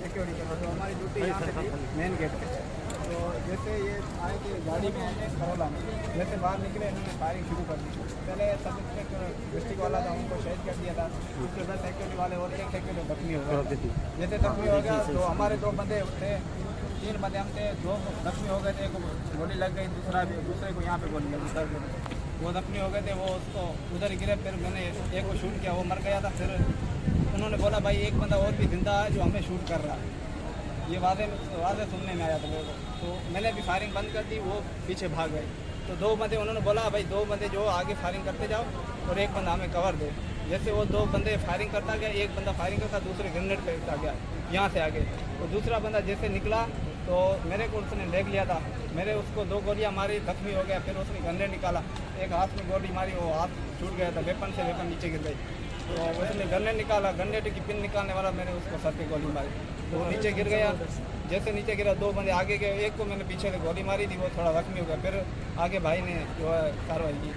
Security का, तो हमारी ड्यूटी यहाँ पे थी मेन गेट पे। तो जैसे ये आए थे गाड़ी में आए करोला में, जैसे बाहर निकले इन्होंने फायरिंग शुरू कर दी। पहले सब इंस्पेक्टर डिस्ट्रिक्ट वाला था, उनको शहीद कर दिया था। उसके बाद सिक्योरिटी वाले और एक सिक्योरिटी जख्मी हो गया। जैसे जख्मी हो गया तो हमारे 2 बंदे थे, 3 बंदे हम थे, 2 जख्मी हो गए थे, एक को गोली लग गई, दूसरे को यहाँ पे गोली लगी सर में। वो जख्मी हो गए थे, वो उसको उधर गिरे। फिर मैंने एक को शूट किया, वो मर गया था। फिर उन्होंने बोला भाई एक बंदा और भी जिंदा है जो हमें शूट कर रहा है। ये वादे सुनने में आया था मेरे को, तो मैंने भी फायरिंग बंद कर दी, वो पीछे भाग गए। तो 2 बंदे उन्होंने बोला भाई 2 बंदे जो आगे फायरिंग करते जाओ और एक बंदा हमें कवर दे। जैसे वो 2 बंदे फायरिंग करता गया, एक बंदा फायरिंग करता, दूसरे ग्रेनेड फेंकता गया यहाँ से आगे। तो दूसरा बंदा जैसे निकला तो मेरे को उसने देख लिया था, मेरे उसको 2 गोलियाँ मारी, जख्मी हो गया। फिर उसने ग्रेनेड निकाला, एक हाथ में गोली मारी, वो हाथ छूट गया था, वेपन से वेपन नीचे गिर गई। तो उसने ग्रेनेड निकाला, ग्रेनेड की पिन निकालने वाला मैंने उसको सर पे गोली मारी, तो वो नीचे गिर गया। जैसे नीचे गिरा 2 बंदे आगे गए, एक को मैंने पीछे से गोली मारी थी, वो थोड़ा जख्मी हो गया। फिर आगे भाई ने जो है कार्रवाई की।